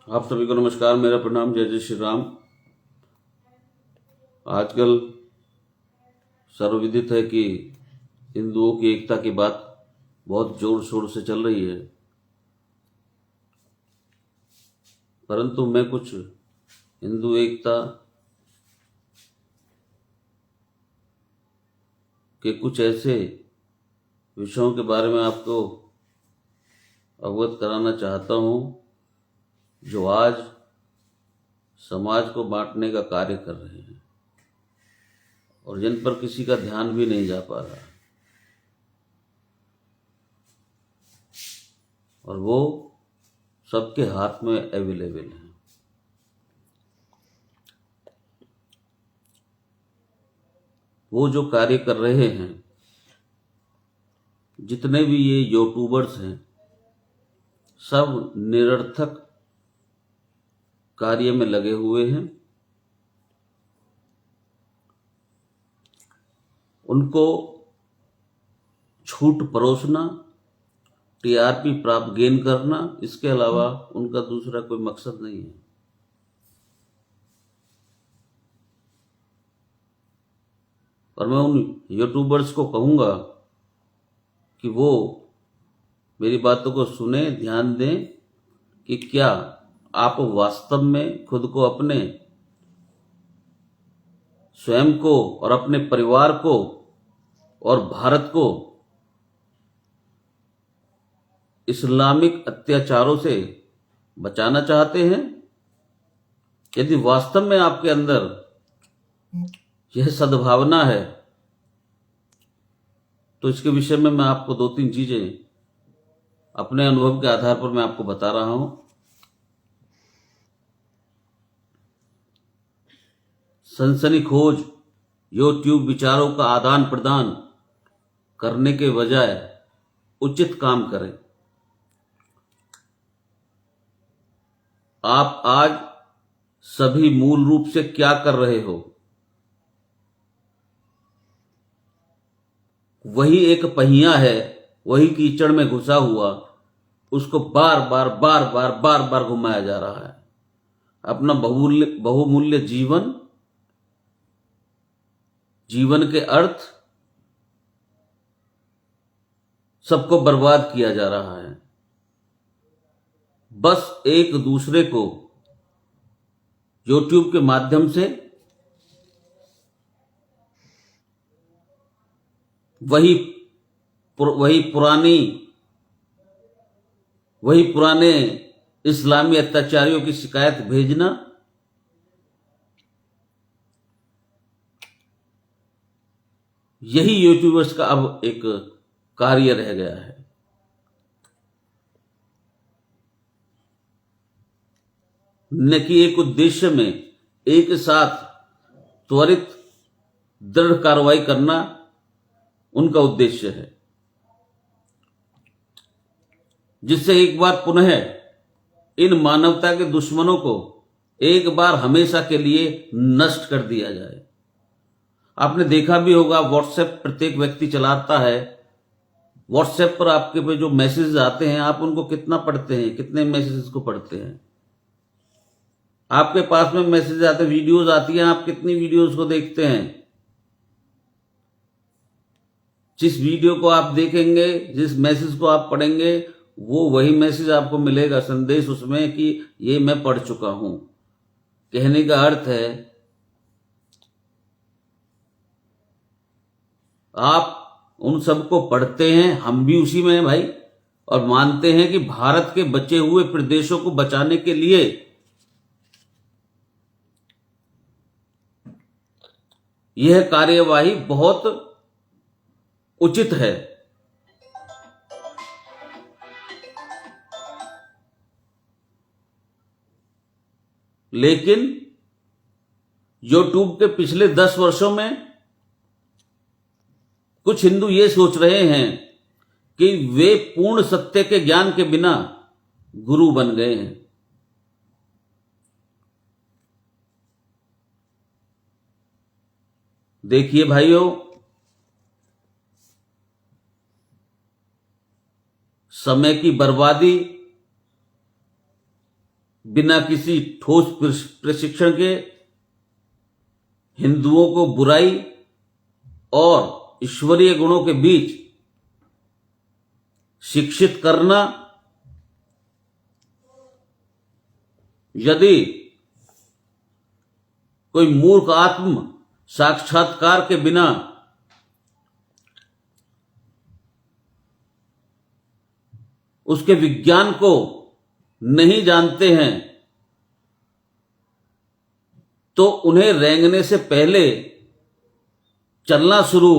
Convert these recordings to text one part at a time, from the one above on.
आप सभी को नमस्कार, मेरा प्रणाम, जय जय श्री राम। आजकल सर्वविदित है कि हिंदुओं की एकता की बात बहुत जोर शोर से चल रही है, परंतु मैं कुछ हिंदू एकता के कुछ ऐसे विषयों के बारे में आपको अवगत कराना चाहता हूं जो आज समाज को बांटने का कार्य कर रहे हैं और जिन पर किसी का ध्यान भी नहीं जा पा रहा, और वो सबके हाथ में अवेलेबल है। वो जो कार्य कर रहे हैं, जितने भी ये यूट्यूबर्स हैं, सब निरर्थक कार्य में लगे हुए हैं। उनको छूट परोसना, टीआरपी प्राप्त गेन करना, इसके अलावा उनका दूसरा कोई मकसद नहीं है। और मैं उन यूट्यूबर्स को कहूंगा कि वो मेरी बातों को सुने, ध्यान दें कि क्या आप वास्तव में खुद को, अपने स्वयं को और अपने परिवार को और भारत को इस्लामिक अत्याचारों से बचाना चाहते हैं? यदि वास्तव में आपके अंदर यह सद्भावना है तो इसके विषय में मैं आपको 2-3 चीजें अपने अनुभव के आधार पर मैं आपको बता रहा हूं। सनसनीखेज यूट्यूब विचारों का आदान प्रदान करने के बजाय उचित काम करें। आप आज सभी मूल रूप से क्या कर रहे हो? वही एक पहिया है, वही कीचड़ में घुसा हुआ, उसको बार बार घुमाया जा रहा है। अपना बहुमूल्य जीवन के अर्थ सबको बर्बाद किया जा रहा है। बस एक दूसरे को YouTube के माध्यम से वही पुराने इस्लामी अत्याचारियों की शिकायत भेजना, यही यूट्यूबर्स का अब एक कार्य रह गया है। न कि एक उद्देश्य में एक साथ त्वरित दृढ़ कार्रवाई करना उनका उद्देश्य है, जिससे एक बार पुनः इन मानवता के दुश्मनों को एक बार हमेशा के लिए नष्ट कर दिया जाए। आपने देखा भी होगा, व्हाट्सएप प्रत्येक व्यक्ति चलाता है। व्हाट्सएप पर आपके पे जो मैसेज आते हैं, आप उनको कितना पढ़ते हैं? कितने मैसेजेस को पढ़ते हैं? आपके पास में मैसेज आते हैं, वीडियोस आती हैं, आप कितनी वीडियोस को देखते हैं? जिस वीडियो को आप देखेंगे, जिस मैसेज को आप पढ़ेंगे, वो वही मैसेज आपको मिलेगा, संदेश उसमें कि ये मैं पढ़ चुका हूं। कहने का अर्थ है, आप उन सबको पढ़ते हैं, हम भी उसी में हैं भाई, और मानते हैं कि भारत के बचे हुए प्रदेशों को बचाने के लिए यह कार्यवाही बहुत उचित है। लेकिन यूट्यूब के पिछले 10 वर्षों में कुछ हिंदू ये सोच रहे हैं कि वे पूर्ण सत्य के ज्ञान के बिना गुरु बन गए हैं। देखिए भाइयों, समय की बर्बादी बिना किसी ठोस प्रशिक्षण के हिंदुओं को बुराई और ईश्वरीय गुणों के बीच शिक्षित करना, यदि कोई मूर्ख आत्म साक्षात्कार के बिना उसके विज्ञान को नहीं जानते हैं तो उन्हें रेंगने से पहले चलना शुरू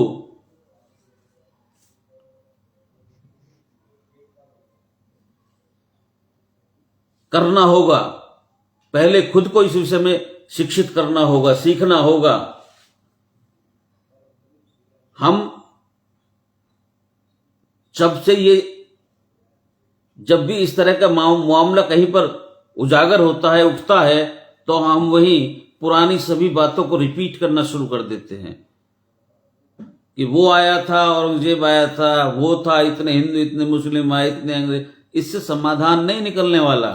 करना होगा। पहले खुद को इस विषय में शिक्षित करना होगा, सीखना होगा। हम जब भी इस तरह का मामला कहीं पर उजागर होता है, उठता है, तो हम वही पुरानी सभी बातों को रिपीट करना शुरू कर देते हैं कि वो आया था, औरंगजेब आया था, वो था, इतने हिंदू, इतने मुस्लिम आए, इतने अंग्रेज। इससे समाधान नहीं निकलने वाला।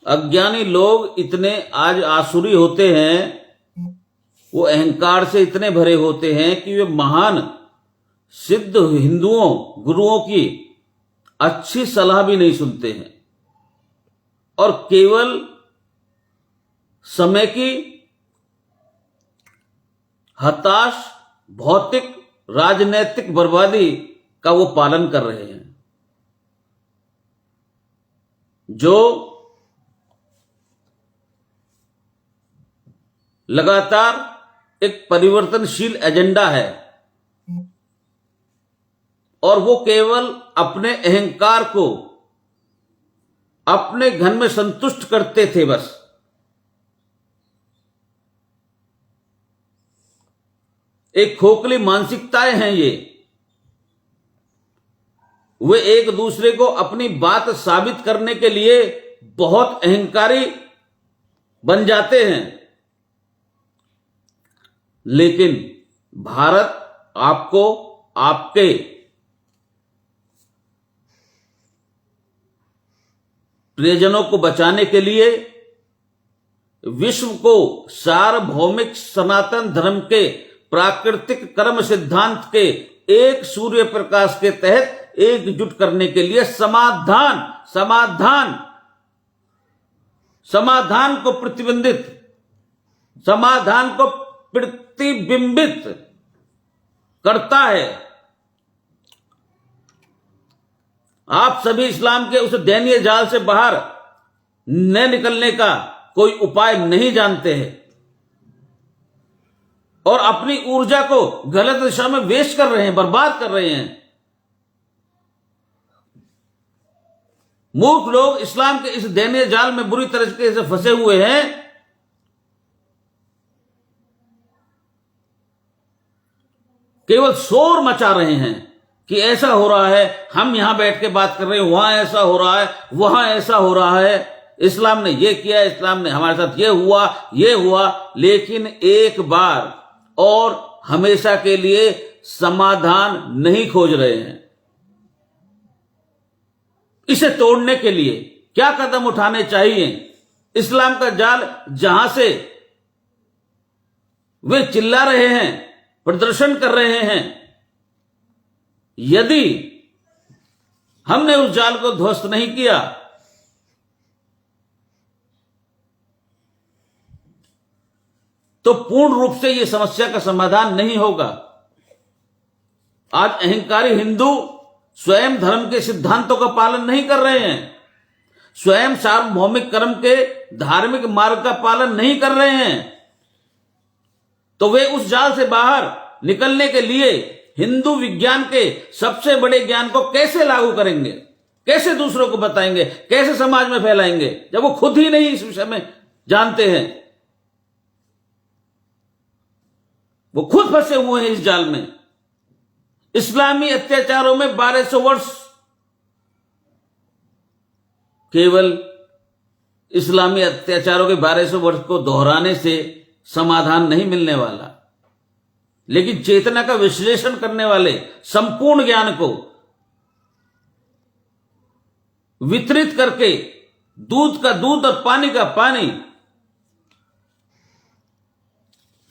अज्ञानी लोग इतने आज आसुरी होते हैं, वो अहंकार से इतने भरे होते हैं कि वे महान सिद्ध हिंदुओं गुरुओं की अच्छी सलाह भी नहीं सुनते हैं और केवल समय की हताश भौतिक राजनैतिक बर्बादी का वो पालन कर रहे हैं, जो लगातार एक परिवर्तनशील एजेंडा है और वो केवल अपने अहंकार को अपने घन में संतुष्ट करते थे। बस एक खोखली मानसिकताएं हैं ये। वे एक दूसरे को अपनी बात साबित करने के लिए बहुत अहंकारी बन जाते हैं, लेकिन भारत आपको आपके प्रियजनों को बचाने के लिए विश्व को सार्वभौमिक सनातन धर्म के प्राकृतिक कर्म सिद्धांत के एक सूर्य प्रकाश के तहत एकजुट करने के लिए समाधान को प्रतिबिंबित करता है। आप सभी इस्लाम के उस दयनीय जाल से बाहर न निकलने का कोई उपाय नहीं जानते हैं और अपनी ऊर्जा को गलत दिशा में वेस्ट कर रहे हैं, बर्बाद कर रहे हैं। मूर्ख लोग इस्लाम के इस दयनीय जाल में बुरी तरीके से फंसे हुए हैं। केवल शोर मचा रहे हैं कि ऐसा हो रहा है, हम यहां बैठ के बात कर रहे हैं, वहां ऐसा हो रहा है, वहां ऐसा हो रहा है, इस्लाम ने ये किया, इस्लाम ने हमारे साथ ये हुआ, लेकिन एक बार और हमेशा के लिए समाधान नहीं खोज रहे हैं। इसे तोड़ने के लिए क्या कदम उठाने चाहिए? इस्लाम का जाल जहां से वे चिल्ला रहे हैं, प्रदर्शन कर रहे हैं, यदि हमने उस जाल को ध्वस्त नहीं किया तो पूर्ण रूप से यह समस्या का समाधान नहीं होगा। आज अहंकारी हिंदू स्वयं धर्म के सिद्धांतों का पालन नहीं कर रहे हैं, स्वयं सार्वभौमिक कर्म के धार्मिक मार्ग का पालन नहीं कर रहे हैं, तो वे उस जाल से बाहर निकलने के लिए हिंदू विज्ञान के सबसे बड़े ज्ञान को कैसे लागू करेंगे, कैसे दूसरों को बताएंगे, कैसे समाज में फैलाएंगे, जब वो खुद ही नहीं इस विषय में जानते हैं। वो खुद फंसे हुए हैं इस जाल में। इस्लामी अत्याचारों में 1200 वर्ष, केवल इस्लामी अत्याचारों के 1200 वर्ष को दोहराने से समाधान नहीं मिलने वाला। लेकिन चेतना का विश्लेषण करने वाले, संपूर्ण ज्ञान को वितरित करके दूध का दूध और पानी का पानी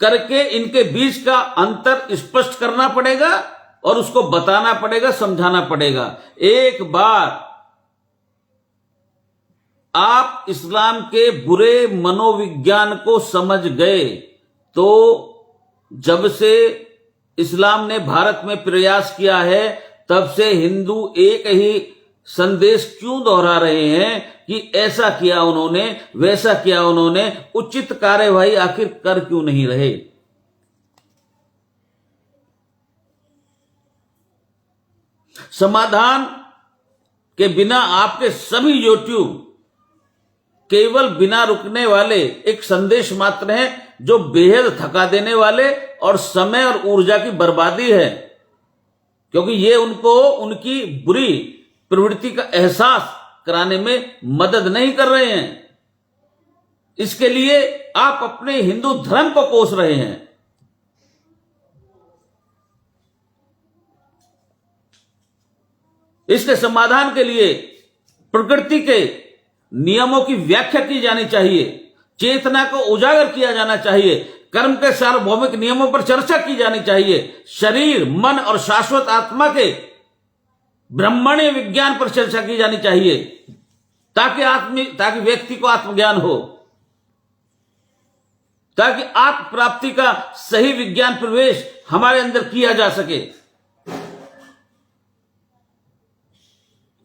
करके इनके बीच का अंतर स्पष्ट करना पड़ेगा और उसको बताना पड़ेगा, समझाना पड़ेगा। एक बार आप इस्लाम के बुरे मनोविज्ञान को समझ गए तो जब से इस्लाम ने भारत में प्रयास किया है तब से हिंदू एक ही संदेश क्यों दोहरा रहे हैं कि ऐसा किया उन्होंने, वैसा किया उन्होंने, उचित कार्यवाही आखिर कर क्यों नहीं रहे। समाधान के बिना आपके सभी यूट्यूब केवल बिना रुकने वाले एक संदेश मात्र हैं जो बेहद थका देने वाले और समय और ऊर्जा की बर्बादी है, क्योंकि ये उनको उनकी बुरी प्रवृत्ति का एहसास कराने में मदद नहीं कर रहे हैं। इसके लिए आप अपने हिंदू धर्म को कोस रहे हैं। इसके समाधान के लिए प्रकृति के नियमों की व्याख्या की जानी चाहिए, चेतना को उजागर किया जाना चाहिए, कर्म के सार्वभौमिक नियमों पर चर्चा की जानी चाहिए, शरीर, मन और शाश्वत आत्मा के ब्रह्मण्य विज्ञान पर चर्चा की जानी चाहिए, ताकि व्यक्ति को आत्मज्ञान हो, ताकि आत्म प्राप्ति का सही विज्ञान प्रवेश हमारे अंदर किया जा सके।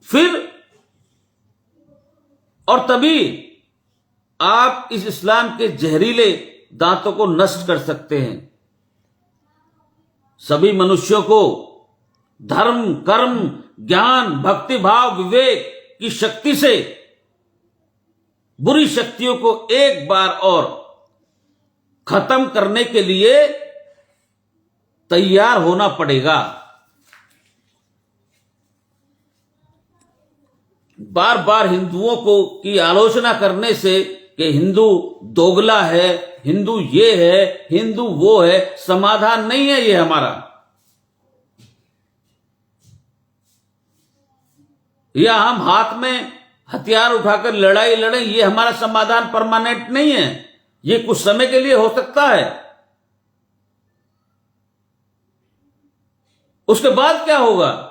फिर और तभी आप इस इस्लाम के जहरीले दांतों को नष्ट कर सकते हैं। सभी मनुष्यों को धर्म, कर्म, ज्ञान, भक्ति भाव, विवेक की शक्ति से बुरी शक्तियों को एक बार और खत्म करने के लिए तैयार होना पड़ेगा। बार बार हिंदुओं को की आलोचना करने से कि हिंदू दोगला है, हिंदू ये है, हिंदू वो है, समाधान नहीं है ये हमारा। या हम हाथ में हथियार उठाकर लड़ाई लड़ें, ये हमारा समाधान परमानेंट नहीं है। ये कुछ समय के लिए हो सकता है, उसके बाद क्या होगा?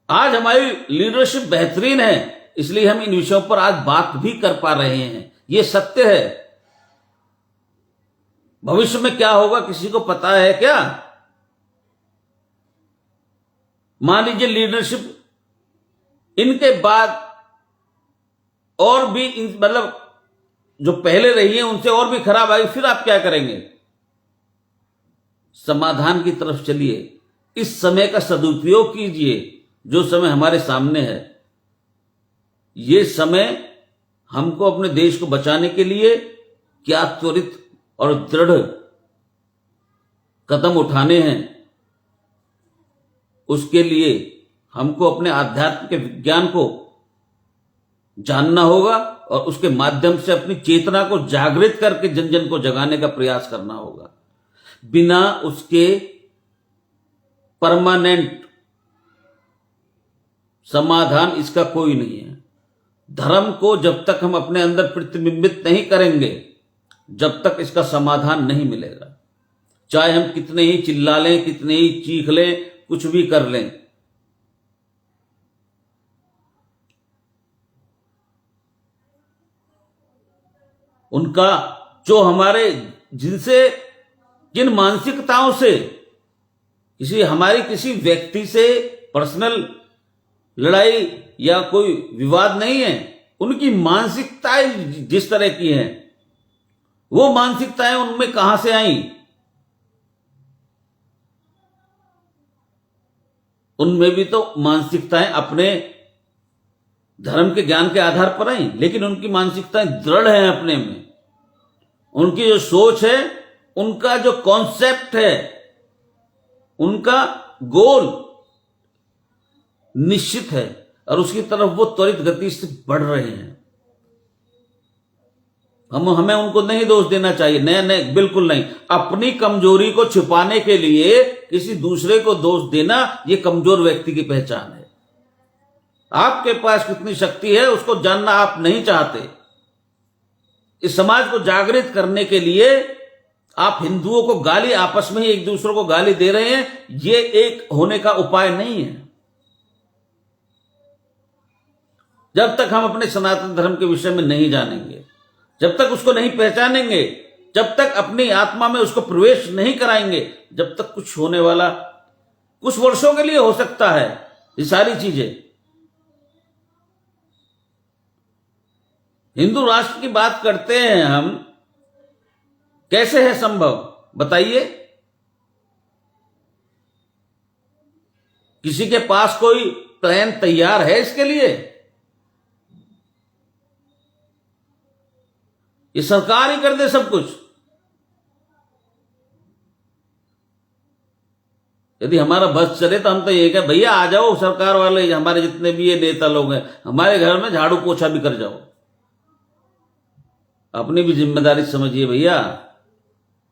आज हमारी लीडरशिप बेहतरीन है, इसलिए हम इन विषयों पर आज बात भी कर पा रहे हैं। ये सत्य है। भविष्य में क्या होगा किसी को पता है क्या? मान लीजिए लीडरशिप इनके बाद और भी मतलब जो पहले रही है उनसे और भी खराब आई, फिर आप क्या करेंगे? समाधान की तरफ चलिए, इस समय का सदुपयोग कीजिए जो समय हमारे सामने है। ये समय हमको अपने देश को बचाने के लिए क्या त्वरित और दृढ़ कदम उठाने हैं, उसके लिए हमको अपने आध्यात्म के विज्ञान को जानना होगा और उसके माध्यम से अपनी चेतना को जागृत करके जन जन को जगाने का प्रयास करना होगा। बिना उसके परमानेंट समाधान इसका कोई नहीं है। धर्म को जब तक हम अपने अंदर प्रतिबिंबित नहीं करेंगे, जब तक इसका समाधान नहीं मिलेगा। चाहे हम कितने ही चिल्ला लें, कितने ही चीख लें, कुछ भी कर लें, उनका जो हमारे जिनसे जिन मानसिकताओं से किसी व्यक्ति से पर्सनल लड़ाई या कोई विवाद नहीं है, उनकी मानसिकताएं जिस तरह की हैं, वो मानसिकताएं उनमें कहां से आई? उनमें भी तो मानसिकताएं अपने धर्म के ज्ञान के आधार पर आई, लेकिन उनकी मानसिकताएं दृढ़ हैं अपने में। उनकी जो सोच है, उनका जो कॉन्सेप्ट है, उनका गोल निश्चित है और उसकी तरफ वो त्वरित गति से बढ़ रहे हैं। हमें उनको नहीं दोष देना चाहिए, नहीं नहीं, बिल्कुल नहीं। अपनी कमजोरी को छिपाने के लिए किसी दूसरे को दोष देना, ये कमजोर व्यक्ति की पहचान है। आपके पास कितनी शक्ति है उसको जानना आप नहीं चाहते। इस समाज को जागृत करने के लिए आप हिंदुओं को गाली, आपस में ही एक दूसरे को गाली दे रहे हैं, ये एक होने का उपाय नहीं है। जब तक हम अपने सनातन धर्म के विषय में नहीं जानेंगे, जब तक उसको नहीं पहचानेंगे, जब तक अपनी आत्मा में उसको प्रवेश नहीं कराएंगे, जब तक कुछ होने वाला कुछ वर्षों के लिए हो सकता है ये सारी चीजें। हिंदू राष्ट्र की बात करते हैं हम, कैसे है संभव बताइए? किसी के पास कोई प्लान तैयार है इसके लिए? ये सरकार ही कर दे सब कुछ। यदि हमारा बस चले तो हम तो ये कहें, भैया आ जाओ सरकार वाले, हमारे जितने भी ये नेता लोग हैं, हमारे घर में झाड़ू पोछा भी कर जाओ। अपनी भी जिम्मेदारी समझिए भैया।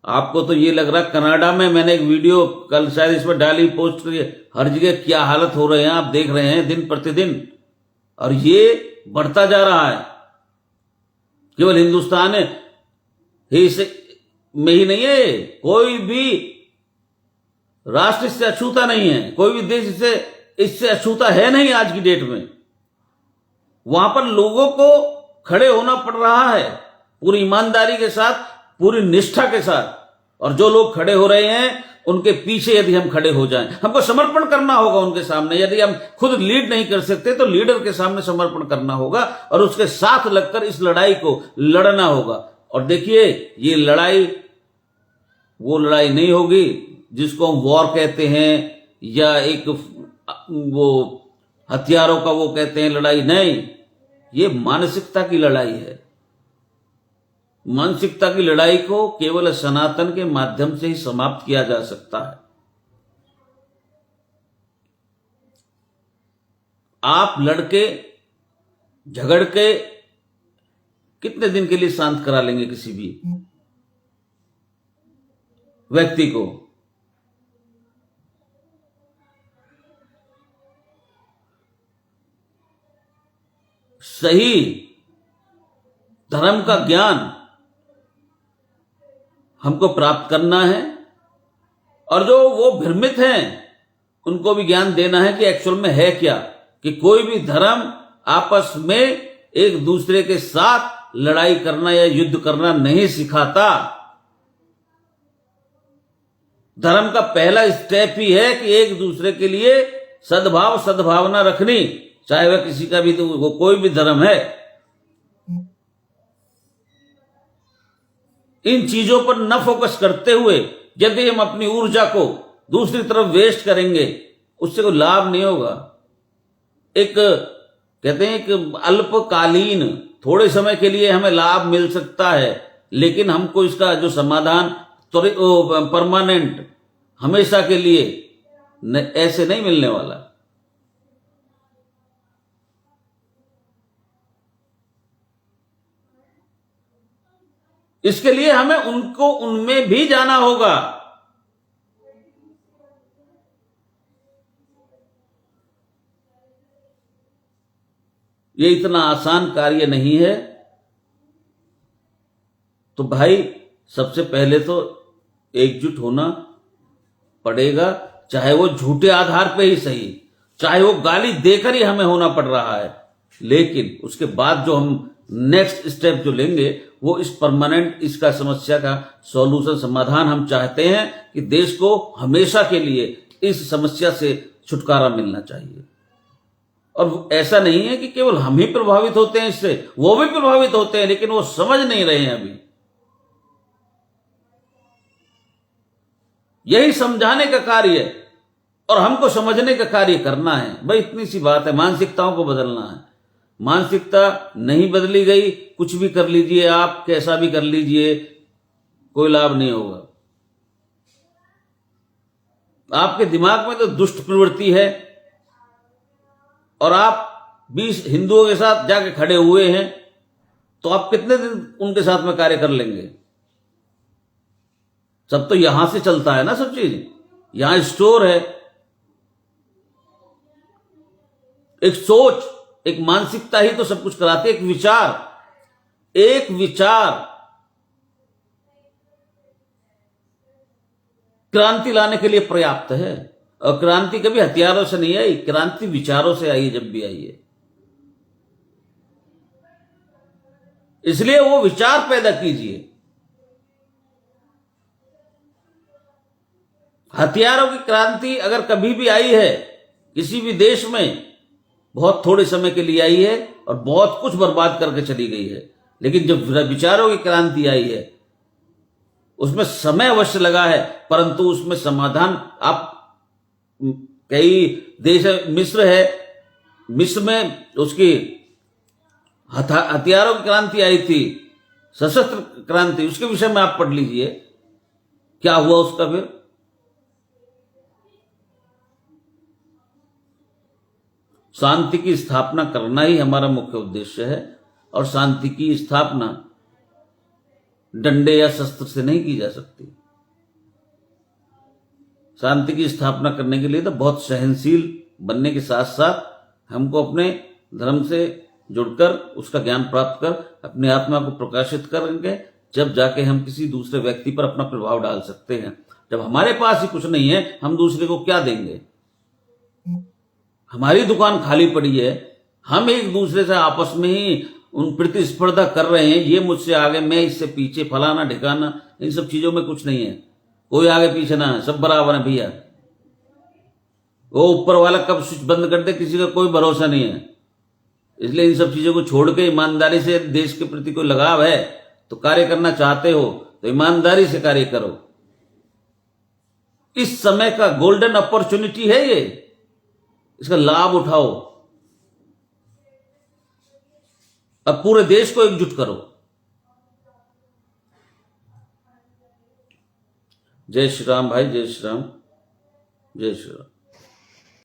आपको तो ये लग रहा, कनाडा में मैंने एक वीडियो कल शायद इसमें डाली, पोस्ट करी, हर जगह क्या हालत हो रहे हैं आप देख रहे हैं दिन प्रतिदिन, और ये बढ़ता जा रहा है। केवल हिंदुस्तान ही से में ही नहीं है, कोई भी राष्ट्र इससे अछूता नहीं है, कोई भी देश इससे अछूता है नहीं आज की डेट में। वहां पर लोगों को खड़े होना पड़ रहा है पूरी ईमानदारी के साथ, पूरी निष्ठा के साथ, और जो लोग खड़े हो रहे हैं उनके पीछे यदि हम खड़े हो जाएं, हमको समर्पण करना होगा उनके सामने। यदि हम खुद लीड नहीं कर सकते तो लीडर के सामने समर्पण करना होगा और उसके साथ लगकर इस लड़ाई को लड़ना होगा। और देखिए, ये लड़ाई वो लड़ाई नहीं होगी जिसको हम वॉर कहते हैं, या एक वो हथियारों का वो कहते हैं लड़ाई, नहीं, ये मानसिकता की लड़ाई है। मानसिकता की लड़ाई को केवल सनातन के माध्यम से ही समाप्त किया जा सकता है। आप लड़के झगड़ के कितने दिन के लिए शांत करा लेंगे किसी भी व्यक्ति को? सही धर्म का ज्ञान हमको प्राप्त करना है, और जो वो भ्रमित हैं उनको भी ज्ञान देना है कि एक्चुअल में है क्या, कि कोई भी धर्म आपस में एक दूसरे के साथ लड़ाई करना या युद्ध करना नहीं सिखाता। धर्म का पहला स्टेप ही है कि एक दूसरे के लिए सद्भाव सद्भावना रखनी, चाहे वह किसी का भी तो कोई भी धर्म है। इन चीजों पर न फोकस करते हुए यदि हम अपनी ऊर्जा को दूसरी तरफ वेस्ट करेंगे, उससे कोई लाभ नहीं होगा। एक कहते हैं कि अल्पकालीन थोड़े समय के लिए हमें लाभ मिल सकता है, लेकिन हमको इसका जो समाधान परमानेंट हमेशा के लिए ऐसे नहीं मिलने वाला। इसके लिए हमें उनको उनमें भी जाना होगा। ये इतना आसान कार्य नहीं है। तो भाई, सबसे पहले तो एकजुट होना पड़ेगा, चाहे वो झूठे आधार पे ही सही, चाहे वो गाली देकर ही हमें होना पड़ रहा है, लेकिन उसके बाद जो हम नेक्स्ट स्टेप जो लेंगे वो इस परमानेंट इसका समस्या का सॉल्यूशन समाधान हम चाहते हैं कि देश को हमेशा के लिए इस समस्या से छुटकारा मिलना चाहिए। और ऐसा नहीं है कि केवल हम ही प्रभावित होते हैं इससे, वो भी प्रभावित होते हैं, लेकिन वो समझ नहीं रहे हैं अभी। यही समझाने का कार्य है और हमको समझने का कार्य करना है। भाई इतनी सी बात है, मानसिकताओं को बदलना है। मानसिकता नहीं बदली गई, कुछ भी कर लीजिए आप, कैसा भी कर लीजिए, कोई लाभ नहीं होगा। आपके दिमाग में तो दुष्ट प्रवृत्ति है और आप 20 हिंदुओं के साथ जाके खड़े हुए हैं, तो आप कितने दिन उनके साथ में कार्य कर लेंगे? सब तो यहां से चलता है ना, सब चीज यहां स्टोर है। एक सोच, एक मानसिकता ही तो सब कुछ कराती है। एक विचार क्रांति लाने के लिए पर्याप्त है। और क्रांति कभी हथियारों से नहीं आई, क्रांति विचारों से आई, जब भी आई है। इसलिए वो विचार पैदा कीजिए। हथियारों की क्रांति अगर कभी भी आई है किसी भी देश में, बहुत थोड़े समय के लिए आई है और बहुत कुछ बर्बाद करके चली गई है। लेकिन जब विचारों की क्रांति आई है उसमें समय अवश्य लगा है, परंतु उसमें समाधान। आप कई देश, मिस्र है, मिस्र में उसकी हथियारों की क्रांति आई थी, सशस्त्र क्रांति, उसके विषय में आप पढ़ लीजिए क्या हुआ उसका। फिर शांति की स्थापना करना ही हमारा मुख्य उद्देश्य है। और शांति की स्थापना डंडे या शस्त्र से नहीं की जा सकती। शांति की स्थापना करने के लिए तो बहुत सहनशील बनने के साथ साथ हमको अपने धर्म से जुड़कर उसका ज्ञान प्राप्त कर अपने आत्मा को प्रकाशित करेंगे, जब जाके हम किसी दूसरे व्यक्ति पर अपना प्रभाव डाल सकते हैं। जब हमारे पास ही कुछ नहीं है, हम दूसरे को क्या देंगे? हमारी दुकान खाली पड़ी है, हम एक दूसरे से आपस में ही उन प्रतिस्पर्धा कर रहे हैं, ये मुझसे आगे, मैं इससे पीछे, फलाना ढिकाना, इन सब चीजों में कुछ नहीं है। कोई आगे पीछे ना है, सब बराबर है भैया। वो ऊपर वाला कब स्विच बंद कर दे किसी का कोई भरोसा नहीं है। इसलिए इन सब चीजों को छोड़ के ईमानदारी से, देश के प्रति कोई लगाव है तो कार्य करना चाहते हो तो ईमानदारी से कार्य करो। इस समय का गोल्डन अपॉर्चुनिटी है ये, इसका लाभ उठाओ। अब पूरे देश को एकजुट करो। जय श्री राम भाई, जय श्री राम, जय श्री राम।